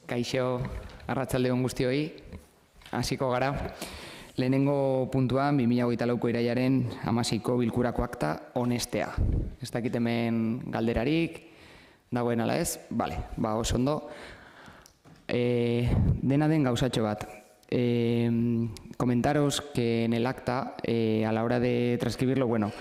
Kaixo, arratsaldeon guztioi, hasiko gara. Lehenengo puntuan, 2024ko irailaren 16ko bilkurako akta onestea. Ez dakit hemen galderarik, dagoen ala ez? Bale, oso ondo. Dena den gauzatxo bat. Comentaros que en el acta, a la hora de transcribirlo, bueno,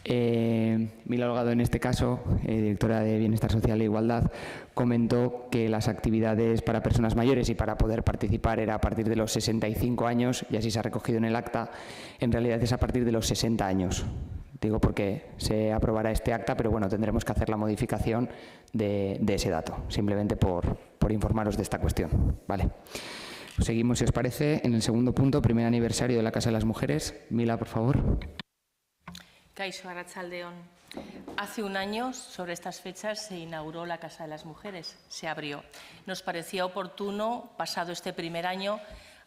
Mila Holgado, en este caso, directora de Bienestar Social e Igualdad, comentó que las actividades para personas mayores y para poder participar era a partir de los 65 años, y así se ha recogido en el acta. En realidad es a partir de los 60 años. Digo porque se aprobará este acta, pero bueno, tendremos que hacer la modificación de ese dato, simplemente por informaros de esta cuestión. Vale. Seguimos, si os parece, en el segundo punto, primer aniversario de la Casa de las Mujeres. Mila, por favor. Kaixo, arratsaldeon. Hace un año, sobre estas fechas, se inauguró la Casa de las Mujeres, se abrió. Nos parecía oportuno, pasado este primer año,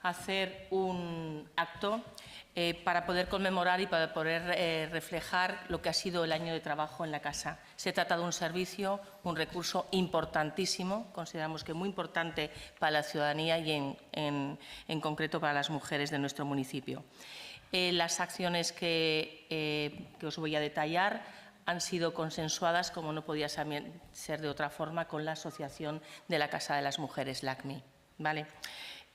hacer un acto para poder conmemorar y para poder reflejar lo que ha sido el año de trabajo en la Casa. Se trata de un servicio, un recurso importantísimo, consideramos que muy importante para la ciudadanía y en concreto para las mujeres de nuestro municipio. Las acciones que os voy a detallar han sido consensuadas, como no podía ser de otra forma, con la Asociación de la Casa de las Mujeres, la ACMI. ¿Vale?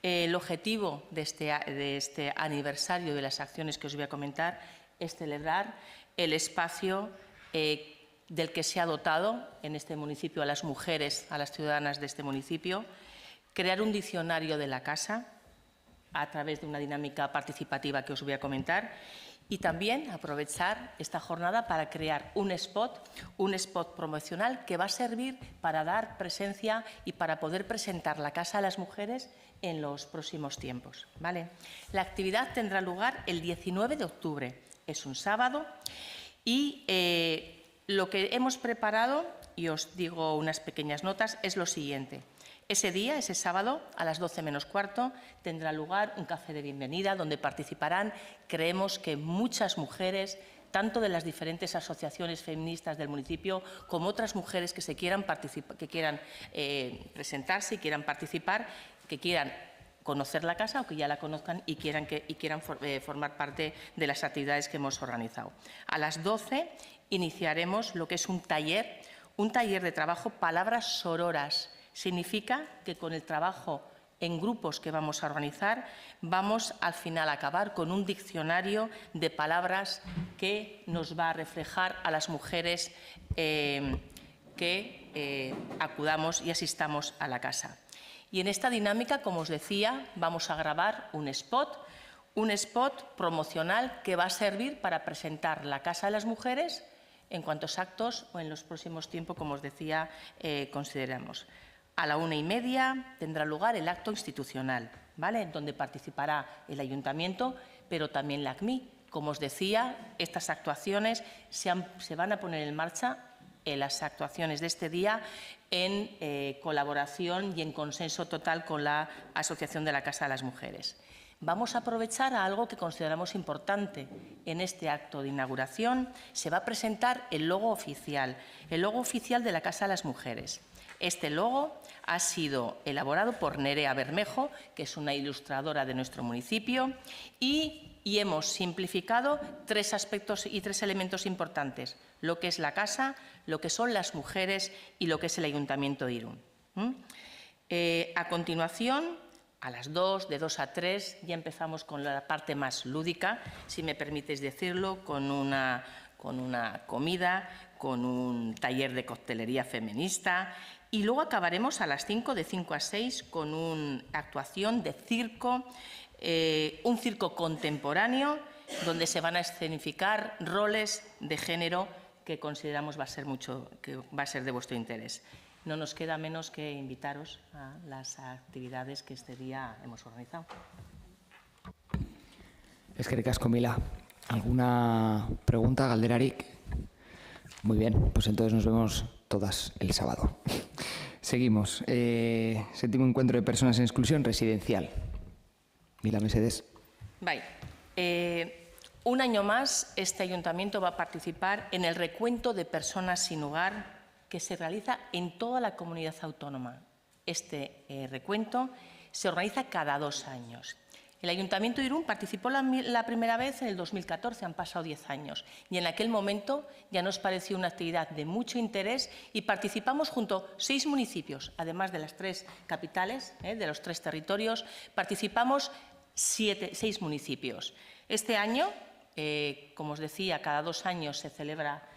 El objetivo de este aniversario de las acciones que os voy a comentar es celebrar el espacio del que se ha dotado en este municipio a las mujeres, a las ciudadanas de este municipio, crear un diccionario de la Casa a través de una dinámica participativa que os voy a comentar, y también aprovechar esta jornada para crear un spot promocional que va a servir para dar presencia y para poder presentar la Casa de las Mujeres en los próximos tiempos. ¿Vale? La actividad tendrá lugar el 19 de octubre, es un sábado, y lo que hemos preparado, y os digo unas pequeñas notas, es lo siguiente. Ese día, ese sábado, a las 12 menos cuarto, tendrá lugar un café de bienvenida donde participarán, creemos que muchas mujeres, tanto de las diferentes asociaciones feministas del municipio como otras mujeres que quieran presentarse y quieran participar, que quieran conocer la Casa o que ya la conozcan y quieran formar parte de las actividades que hemos organizado. A las 12 iniciaremos lo que es un taller de trabajo, palabras sororas. Significa que con el trabajo en grupos que vamos a organizar, vamos al final a acabar con un diccionario de palabras que nos va a reflejar a las mujeres que acudamos y asistamos a la Casa. Y en esta dinámica, como os decía, vamos a grabar un spot promocional que va a servir para presentar la Casa de las Mujeres en cuantos actos o en los próximos tiempos, como os decía, consideramos. A la 1:30 tendrá lugar el acto institucional, ¿vale? Donde participará el Ayuntamiento, pero también la ACMI. Como os decía, estas actuaciones se van a poner en marcha, las actuaciones de este día, en colaboración y en consenso total con la Asociación de la Casa de las Mujeres. Vamos a aprovechar a algo que consideramos importante. En este acto de inauguración se va a presentar el logo oficial de la Casa de las Mujeres. Este logo ha sido elaborado por Nerea Bermejo, que es una ilustradora de nuestro municipio, y hemos simplificado 3 aspectos y 3 elementos importantes: lo que es la Casa, lo que son las mujeres y lo que es el Ayuntamiento de Irún. A continuación, a las 2, de 2 a 3, ya empezamos con la parte más lúdica, si me permitéis decirlo, con una comida, con un taller de coctelería feminista. Y luego acabaremos a las 5, de 5 a 6, con una actuación de circo, un circo contemporáneo, donde se van a escenificar roles de género que consideramos que va a ser de vuestro interés. No nos queda menos que invitaros a las actividades que este día hemos organizado. Eskerrik asko, Mila. ¿Alguna pregunta, galderarik? Muy bien, pues entonces nos vemos todas el sábado. Seguimos. Séptimo encuentro de personas en exclusión residencial. Mila Mesedes. Un año más, este ayuntamiento va a participar en el recuento de personas sin hogar que se realiza en toda la comunidad autónoma. Este recuento se organiza cada 2 años. El Ayuntamiento de Irún participó la primera vez en el 2014, han pasado 10 años, y en aquel momento ya nos pareció una actividad de mucho interés y participamos junto a 6 municipios, además de las 3 capitales, de los 3 territorios, participamos 6 municipios. Este año, como os decía, cada 2 años se celebra,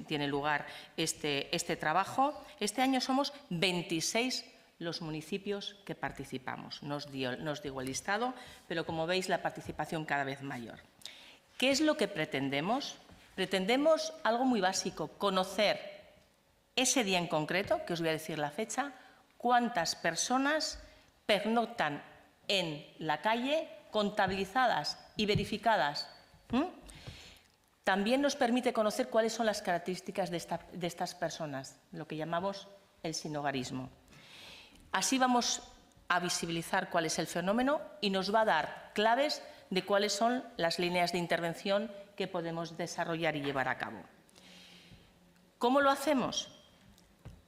tiene lugar este trabajo. Este año somos 26 los municipios que participamos. No os digo el listado, pero como veis la participación cada vez mayor. ¿Qué es lo que pretendemos? Pretendemos algo muy básico, conocer ese día en concreto, que os voy a decir la fecha, cuántas personas pernoctan en la calle, contabilizadas y verificadas. También nos permite conocer cuáles son las características de estas personas, lo que llamamos el sinhogarismo. Así vamos a visibilizar cuál es el fenómeno y nos va a dar claves de cuáles son las líneas de intervención que podemos desarrollar y llevar a cabo. ¿Cómo lo hacemos?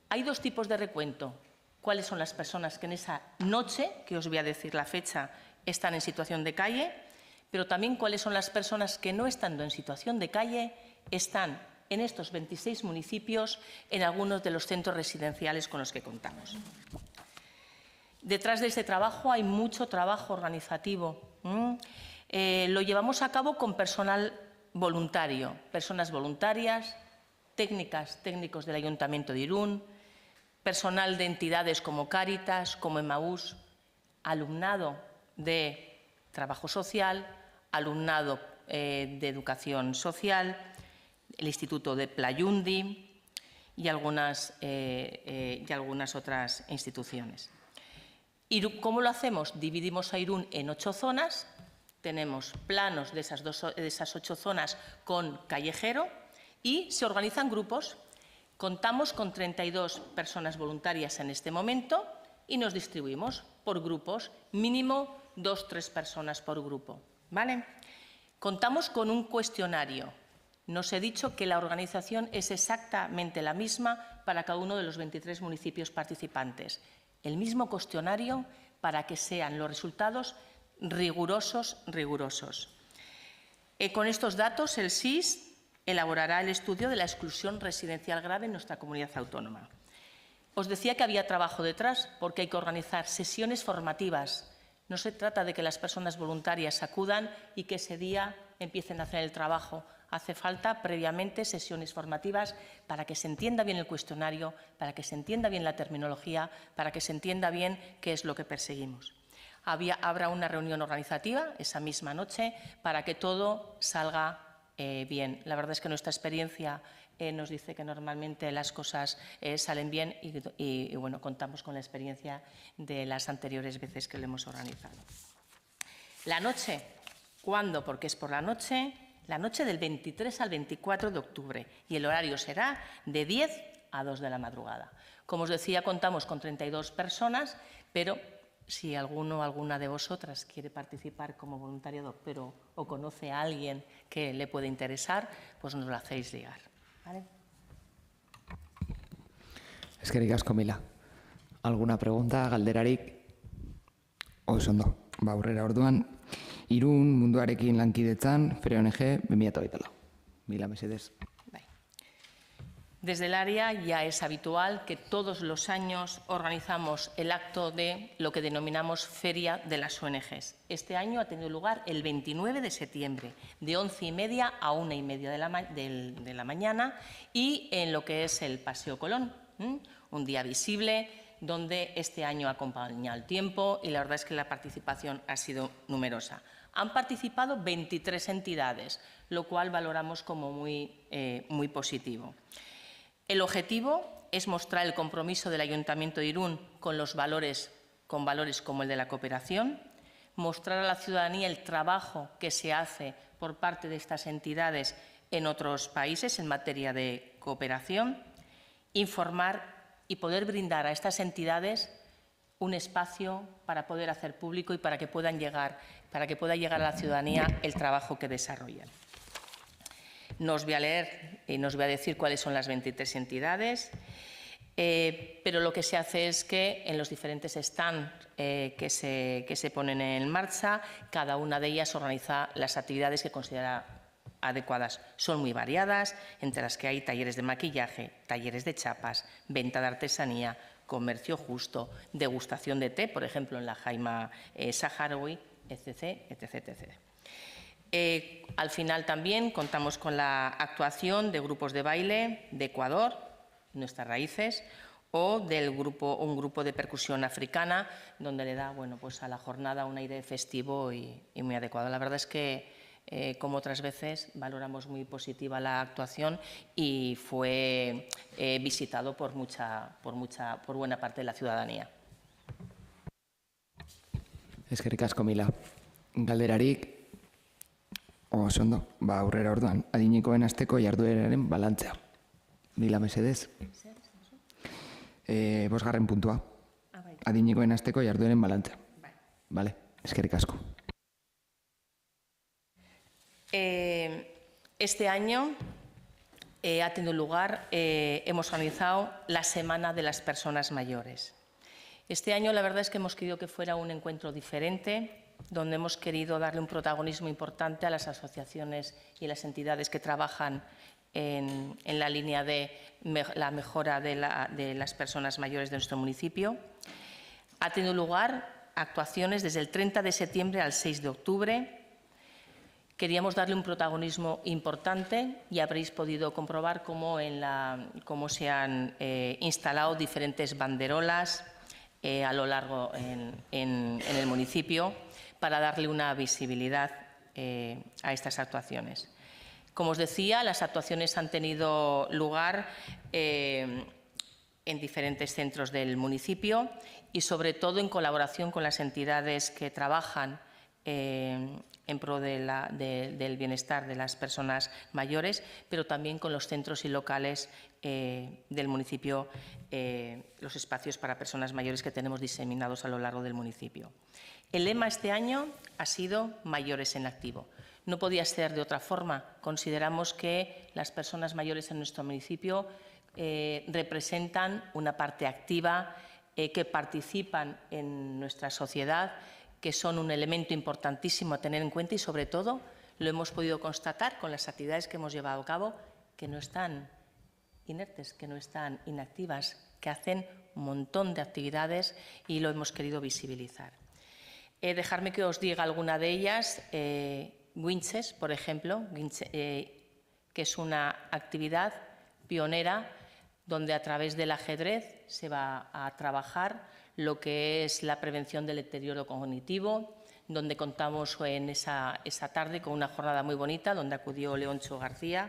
Hay 2 tipos de recuento. ¿Cuáles son las personas que en esa noche, que os voy a decir la fecha, están en situación de calle? Pero también cuáles son las personas que, no estando en situación de calle, están en estos 26 municipios en algunos de los centros residenciales con los que contamos. Detrás de este trabajo hay mucho trabajo organizativo. Lo llevamos a cabo con personal voluntario, personas voluntarias, técnicos del Ayuntamiento de Irún, personal de entidades como Cáritas, como Emaús, alumnado de trabajo social, alumnado de educación social, el Instituto de Playundi y algunas otras instituciones. ¿Cómo lo hacemos? Dividimos a Irún en 8 zonas, tenemos planos de esas 8 zonas con callejero y se organizan grupos. Contamos con 32 personas voluntarias en este momento y nos distribuimos por grupos, mínimo 2-3 personas por grupo, ¿vale? Contamos con un cuestionario. Nos he dicho que la organización es exactamente la misma para cada uno de los 23 municipios participantes. El mismo cuestionario para que sean los resultados rigurosos. Con estos datos, el SIS elaborará el estudio de la exclusión residencial grave en nuestra comunidad autónoma. Os decía que había trabajo detrás porque hay que organizar sesiones formativas. No se trata de que las personas voluntarias acudan y que ese día empiecen a hacer el trabajo. Hace falta previamente sesiones formativas para que se entienda bien el cuestionario, para que se entienda bien la terminología, para que se entienda bien qué es lo que perseguimos. Habrá una reunión organizativa esa misma noche para que todo salga bien. La verdad es que nuestra experiencia nos dice que normalmente las cosas salen bien y bueno, contamos con la experiencia de las anteriores veces que lo hemos organizado. La noche, ¿cuándo? Porque es por la noche del 23 al 24 de octubre y el horario será de 10 a 2 de la madrugada. Como os decía, contamos con 32 personas, pero si alguno o alguna de vosotras quiere participar como voluntariado o conoce a alguien que le puede interesar, pues nos lo hacéis llegar, ¿vale? Eskerrik asko, Mila. ¿Alguna pregunta, galderarik? Oso ondo, aurrera orduan. Irún munduarekin lankidetzan, FRE ONG 2024. Mila, mesedez. Desde el área ya es habitual que todos los años organizamos el acto de lo que denominamos Feria de las ONGs. Este año ha tenido lugar el 29 de septiembre, de 11:30 a 1:30 de la mañana y en lo que es el Paseo Colón, un día visible donde este año acompaña el tiempo y la verdad es que la participación ha sido numerosa. Han participado 23 entidades, lo cual valoramos como muy positivo. El objetivo es mostrar el compromiso del Ayuntamiento de Irún con valores como el de la cooperación, mostrar a la ciudadanía el trabajo que se hace por parte de estas entidades en otros países en materia de cooperación, informar y poder brindar a estas entidades un espacio para poder hacer público y para que pueda llegar a la ciudadanía el trabajo que desarrollan. No os voy a leer y no os voy a decir cuáles son las 23 entidades. Pero lo que se hace es que en los diferentes stands que se ponen en marcha, cada una de ellas organiza las actividades que considera adecuadas. Son muy variadas, entre las que hay talleres de maquillaje, talleres de chapas, venta de artesanía, comercio justo, degustación de té, por ejemplo, en la Jaima Saharaui, etc. etc. Al final también contamos con la actuación de grupos de baile de Ecuador, nuestras raíces, o un grupo de percusión africana, donde le da pues a la jornada un aire festivo y muy adecuado. La verdad es que, como otras veces, valoramos muy positiva la actuación y fue visitado por buena parte de la ciudadanía. Eskerrik asko, Mila. Galderarik, oso ondo, aurrera orduan, adinekoen asteko jardueraren balantzea. Mila, mesedez. Bosgarren puntua. Adinekoen asteko jardueren balantzea. Vale, eskerrik asko. Este año ha tenido lugar, hemos organizado la Semana de las Personas Mayores. Este año la verdad es que hemos querido que fuera un encuentro diferente, donde hemos querido darle un protagonismo importante a las asociaciones y las entidades que trabajan en la línea de la mejora de las personas mayores de nuestro municipio. Ha tenido lugar actuaciones desde el 30 de septiembre al 6 de octubre. Queríamos darle un protagonismo importante y habréis podido comprobar cómo se han instalado diferentes banderolas a lo largo en el municipio para darle una visibilidad a estas actuaciones. Como os decía, las actuaciones han tenido lugar en diferentes centros del municipio y sobre todo en colaboración con las entidades que trabajan en pro del bienestar de las personas mayores, pero también con los centros y locales del municipio, los espacios para personas mayores que tenemos diseminados a lo largo del municipio. El lema este año ha sido Mayores en Activo. No podía ser de otra forma. Consideramos que las personas mayores en nuestro municipio representan una parte activa, que participan en nuestra sociedad, que son un elemento importantísimo a tener en cuenta y, sobre todo, lo hemos podido constatar con las actividades que hemos llevado a cabo, que no están inertes, que no están inactivas, que hacen un montón de actividades y lo hemos querido visibilizar. Dejarme que os diga alguna de ellas. Winches, por ejemplo, que es una actividad pionera donde a través del ajedrez se va a trabajar lo que es la prevención del deterioro cognitivo, donde contamos en esa tarde con una jornada muy bonita, donde acudió Leoncho García,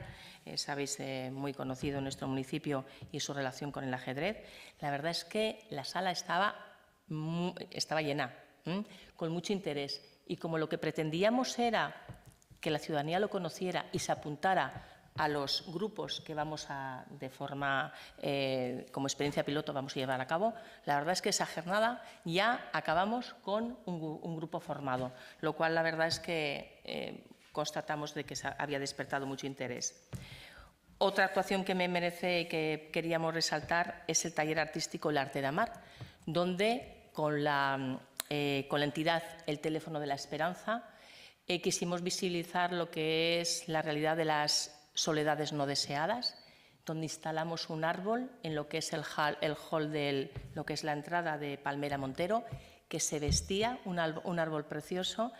sabéis, muy conocido en nuestro municipio y su relación con el ajedrez. La verdad es que la sala estaba llena, con mucho interés, y como lo que pretendíamos era que la ciudadanía lo conociera y se apuntara a los grupos que vamos a, de forma, como experiencia piloto, vamos a llevar a cabo, la verdad es que esa jornada ya acabamos con un grupo formado, lo cual la verdad es que constatamos de que había despertado mucho interés. Otra actuación que me merece y que queríamos resaltar es el taller artístico El Arte de Amar, donde con la entidad El Teléfono de la Esperanza quisimos visibilizar lo que es la realidad de las soledades no deseadas, donde instalamos un árbol en lo que es el hall de lo que es la entrada de Palmera Montero, que se vestía, un árbol precioso,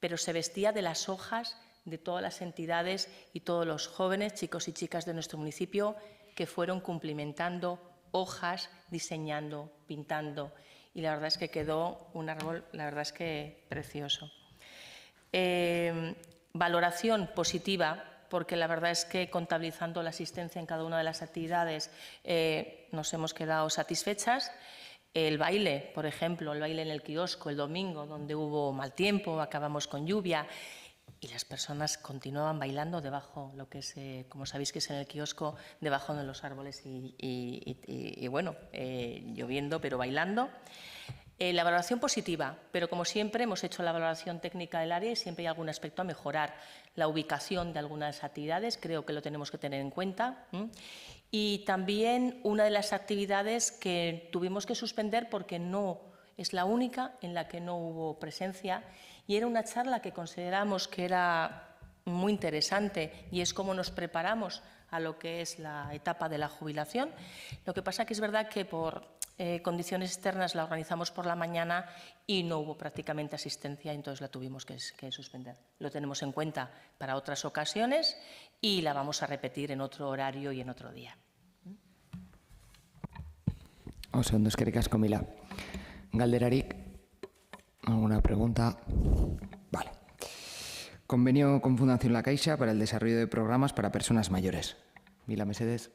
pero se vestía de las hojas de todas las entidades y todos los jóvenes, chicos y chicas de nuestro municipio, que fueron cumplimentando hojas, diseñando, pintando, y la verdad es que quedó un árbol, la verdad es que precioso. Valoración positiva, porque la verdad es que contabilizando la asistencia en cada una de las actividades nos hemos quedado satisfechas. El baile, por ejemplo, el baile en el kiosco el domingo, donde hubo mal tiempo, acabamos con lluvia, y las personas continuaban bailando debajo, lo que es, como sabéis que es en el kiosco, debajo de los árboles y bueno, lloviendo, pero bailando. La valoración positiva, pero como siempre hemos hecho la valoración técnica del área y siempre hay algún aspecto a mejorar. La ubicación de algunas actividades creo que lo tenemos que tener en cuenta. Y también una de las actividades que tuvimos que suspender porque no es la única en la que no hubo presencia, y era una charla que consideramos que era muy interesante, y es cómo nos preparamos a lo que es la etapa de la jubilación. Lo que pasa que es verdad que por condiciones externas la organizamos por la mañana y no hubo prácticamente asistencia, entonces la tuvimos que suspender. Lo tenemos en cuenta para otras ocasiones y la vamos a repetir en otro horario y en otro día. Oso ondo, eskerrik asko, Mila. Galderarik, ¿alguna pregunta? Vale. Convenio con Fundación La Caixa para el desarrollo de programas para personas mayores. Mila, mesedez.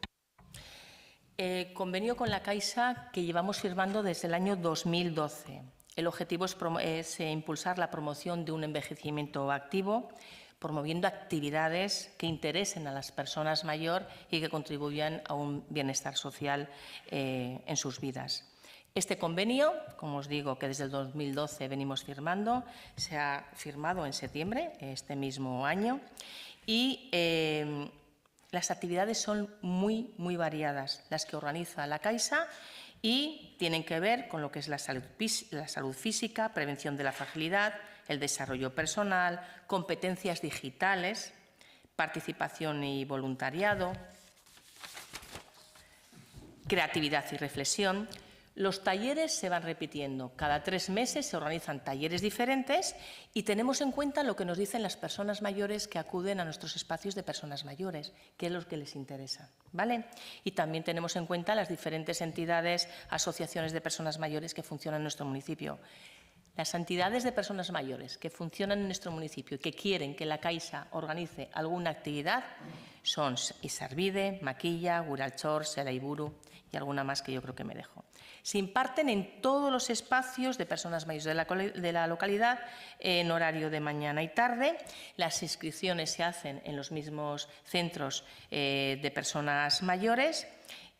Convenio con La Caixa que llevamos firmando desde el año 2012. El objetivo es impulsar la promoción de un envejecimiento activo, promoviendo actividades que interesen a las personas mayores y que contribuyan a un bienestar social en sus vidas. Este convenio, como os digo, que desde el 2012 venimos firmando, se ha firmado en septiembre, este mismo año, y las actividades son muy variadas, las que organiza La Caixa, y tienen que ver con lo que es la salud física, prevención de la fragilidad, el desarrollo personal, competencias digitales, participación y voluntariado, creatividad y reflexión. Los talleres se van repitiendo. Cada 3 meses se organizan talleres diferentes y tenemos en cuenta lo que nos dicen las personas mayores que acuden a nuestros espacios de personas mayores, que es lo que les interesa, ¿vale? Y también tenemos en cuenta las diferentes entidades, asociaciones de personas mayores que funcionan en nuestro municipio. Las entidades de personas mayores que funcionan en nuestro municipio y que quieren que La Caixa organice alguna actividad son Isarvide, Maquilla, Guralchor, Selaiburu y alguna más que yo creo que me dejo. Se imparten en todos los espacios de personas mayores de la localidad en horario de mañana y tarde. Las inscripciones se hacen en los mismos centros de personas mayores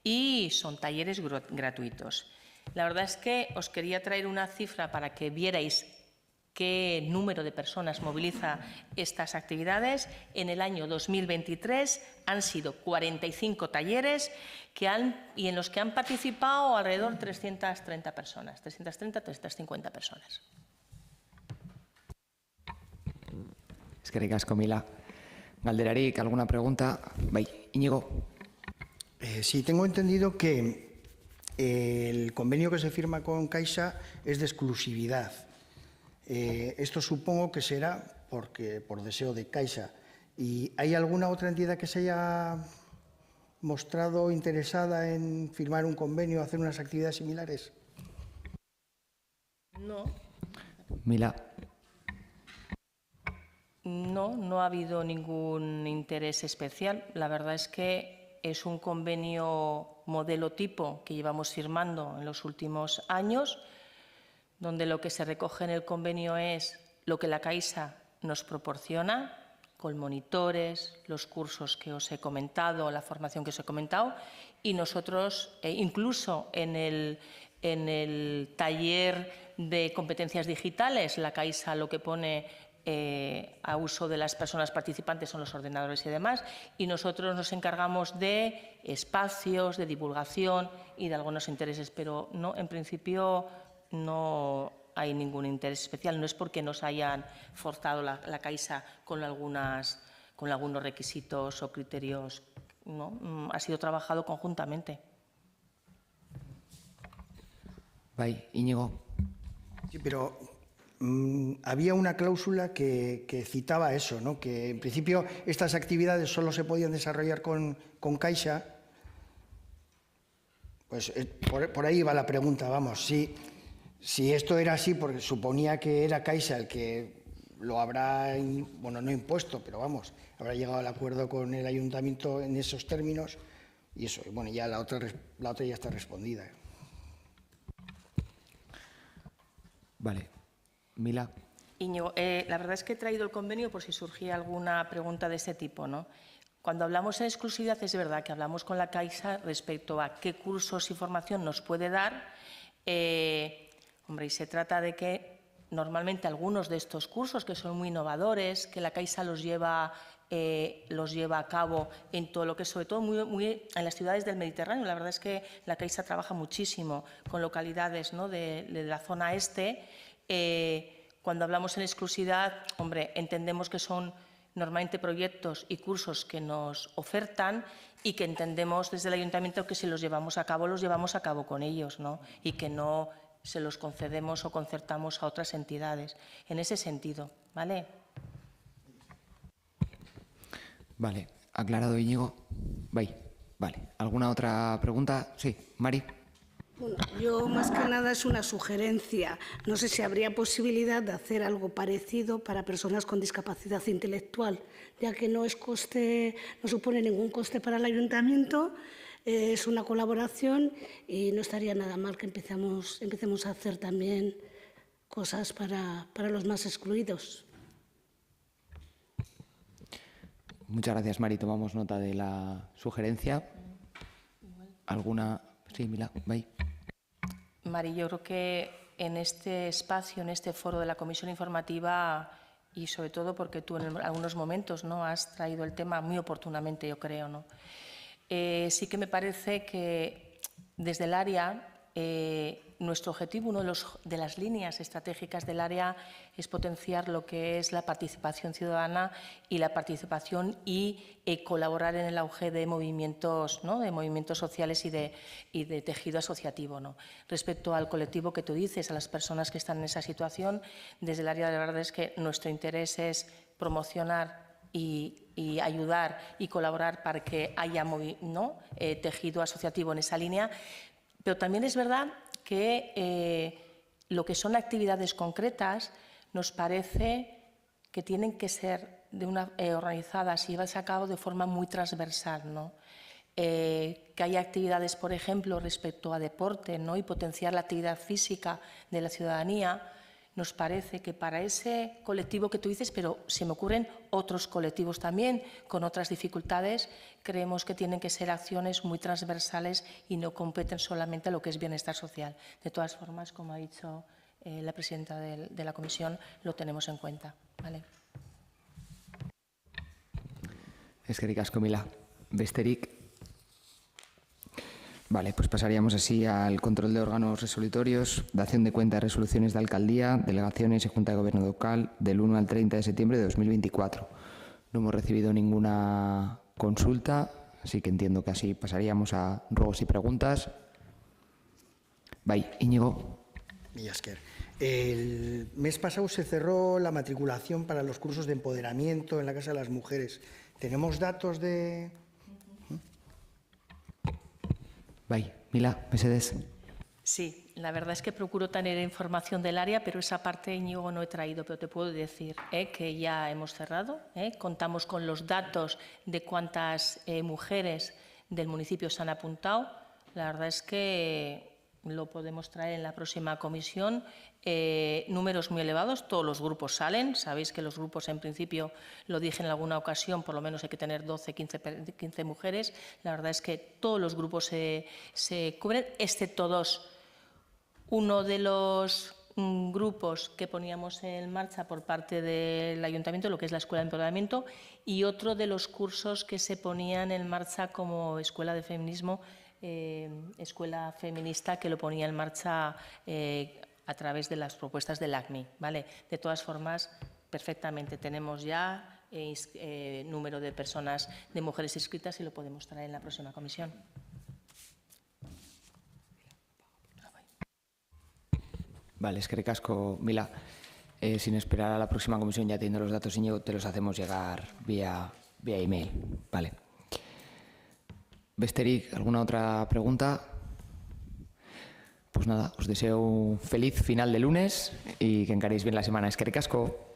y son talleres gratuitos. La verdad es que os quería traer una cifra para que vierais qué número de personas moviliza estas actividades. En el año 2023 han sido 45 talleres y en los que han participado alrededor de 330 personas, 350 personas. Eskerrik asko, Mila. Galderarik, ¿alguna pregunta? Bai, Íñigo. Sí, tengo entendido que el convenio que se firma con Caixa es de exclusividad. Esto supongo que será por deseo de Caixa. ¿Y hay alguna otra entidad que se haya mostrado interesada en firmar un convenio o hacer unas actividades similares? No. Mila. No ha habido ningún interés especial. La verdad es que es un convenio modelo tipo que llevamos firmando en los últimos años, donde lo que se recoge en el convenio es lo que La Caixa nos proporciona, con monitores, los cursos que os he comentado, la formación que os he comentado, y nosotros, incluso en el taller de competencias digitales, La Caixa lo que pone a uso de las personas participantes son los ordenadores y demás, y nosotros nos encargamos de espacios, de divulgación y de algunos intereses, pero no, en principio no hay ningún interés especial. No es porque nos hayan forzado la Caixa con algunos requisitos o criterios, no, ha sido trabajado conjuntamente. Bai, Íñigo. Sí, pero había una cláusula que citaba eso, ¿no? Que en principio estas actividades solo se podían desarrollar con Caixa. Pues por ahí va la pregunta, vamos. Si esto era así, porque suponía que era Caixa el que lo habrá, bueno, no impuesto, pero vamos, habrá llegado al acuerdo con el ayuntamiento en esos términos, y eso, bueno, ya la otra ya está respondida. Vale. Mila. Íñigo, la verdad es que he traído el convenio por si surgía alguna pregunta de este tipo, ¿no? Cuando hablamos en exclusividad es verdad que hablamos con La Caixa respecto a qué cursos y formación nos puede dar. Hombre, y se trata de que normalmente algunos de estos cursos que son muy innovadores, que La Caixa los lleva los lleva a cabo en todo lo que es, sobre todo muy en las ciudades del Mediterráneo. La verdad es que la Caixa trabaja muchísimo con localidades, ¿no?, de la zona este. Cuando hablamos en exclusividad, hombre, entendemos que son normalmente proyectos y cursos que nos ofertan y que entendemos desde el Ayuntamiento que si los llevamos a cabo con ellos, ¿no?, y que no se los concedemos o concertamos a otras entidades. En ese sentido, ¿vale? Vale, aclarado, Íñigo. Vale. ¿Alguna otra pregunta? Sí, Mari. Bueno, yo más que nada es una sugerencia. No sé si habría posibilidad de hacer algo parecido para personas con discapacidad intelectual, ya que no supone ningún coste para el Ayuntamiento, es una colaboración y no estaría nada mal que empecemos a hacer también cosas para los más excluidos. Muchas gracias, Mari. Tomamos nota de la sugerencia. ¿Alguna? Sí, Mila, bye. Mari, yo creo que en este espacio, en este foro de la Comisión Informativa, y sobre todo porque tú en algunos momentos, ¿no?, has traído el tema muy oportunamente, yo creo, ¿no? Sí que me parece que desde el área, nuestro objetivo, una de las líneas estratégicas del área es potenciar lo que es la participación ciudadana y la participación y colaborar en el auge de movimientos, ¿no?, de movimientos sociales y de tejido asociativo, ¿no? Respecto al colectivo que tú dices, a las personas que están en esa situación, desde el área, la verdad es que nuestro interés es promocionar y ayudar y colaborar para que haya tejido asociativo en esa línea, pero también es verdad que lo que son actividades concretas nos parece que tienen que ser organizadas y llevarse a cabo de forma muy transversal, ¿no? Que haya actividades, por ejemplo, respecto a deporte, ¿no?, y potenciar la actividad física de la ciudadanía. Nos parece que para ese colectivo que tú dices, pero se me ocurren otros colectivos también con otras dificultades, creemos que tienen que ser acciones muy transversales y no competen solamente a lo que es bienestar social. De todas formas, como ha dicho la presidenta de la comisión, lo tenemos en cuenta, ¿vale? Eskerrik asko, Mila. Besterik. Vale, pues pasaríamos así al control de órganos resolutorios, dación de cuenta de resoluciones de alcaldía, delegaciones y Junta de Gobierno local del 1 al 30 de septiembre de 2024. No hemos recibido ninguna consulta, así que entiendo que así pasaríamos a ruegos y preguntas. Bye, Íñigo. Millasker. El mes pasado se cerró la matriculación para los cursos de empoderamiento en la Casa de las Mujeres. ¿Tenemos datos de...? Bye, Mila, Mercedes. Sí, la verdad es que procuro tener información del área, pero esa parte, Íñigo, no he traído, pero te puedo decir que ya hemos cerrado. Contamos con los datos de cuántas mujeres del municipio se han apuntado. La verdad es que lo podemos traer en la próxima comisión. Números muy elevados, todos los grupos salen. Sabéis que los grupos, en principio, lo dije en alguna ocasión, por lo menos hay que tener 12, 15 mujeres. La verdad es que todos los grupos se cubren, excepto dos. Uno de los grupos que poníamos en marcha por parte del Ayuntamiento, lo que es la Escuela de Empoderamiento, y otro de los cursos que se ponían en marcha como Escuela de Feminismo, Escuela Feminista, que lo ponía en marcha a través de las propuestas del ACMI, ¿vale? De todas formas, perfectamente tenemos ya número de personas, de mujeres inscritas, y lo podemos traer en la próxima comisión. Vale, eskerrik asko, Mila. Sin esperar a la próxima comisión, ya teniendo los datos, Íñigo, te los hacemos llegar vía email. Vale. Besterik, ¿alguna otra pregunta? Pues nada, os deseo un feliz final de lunes y que encaréis bien la semana. Eskerrik asko.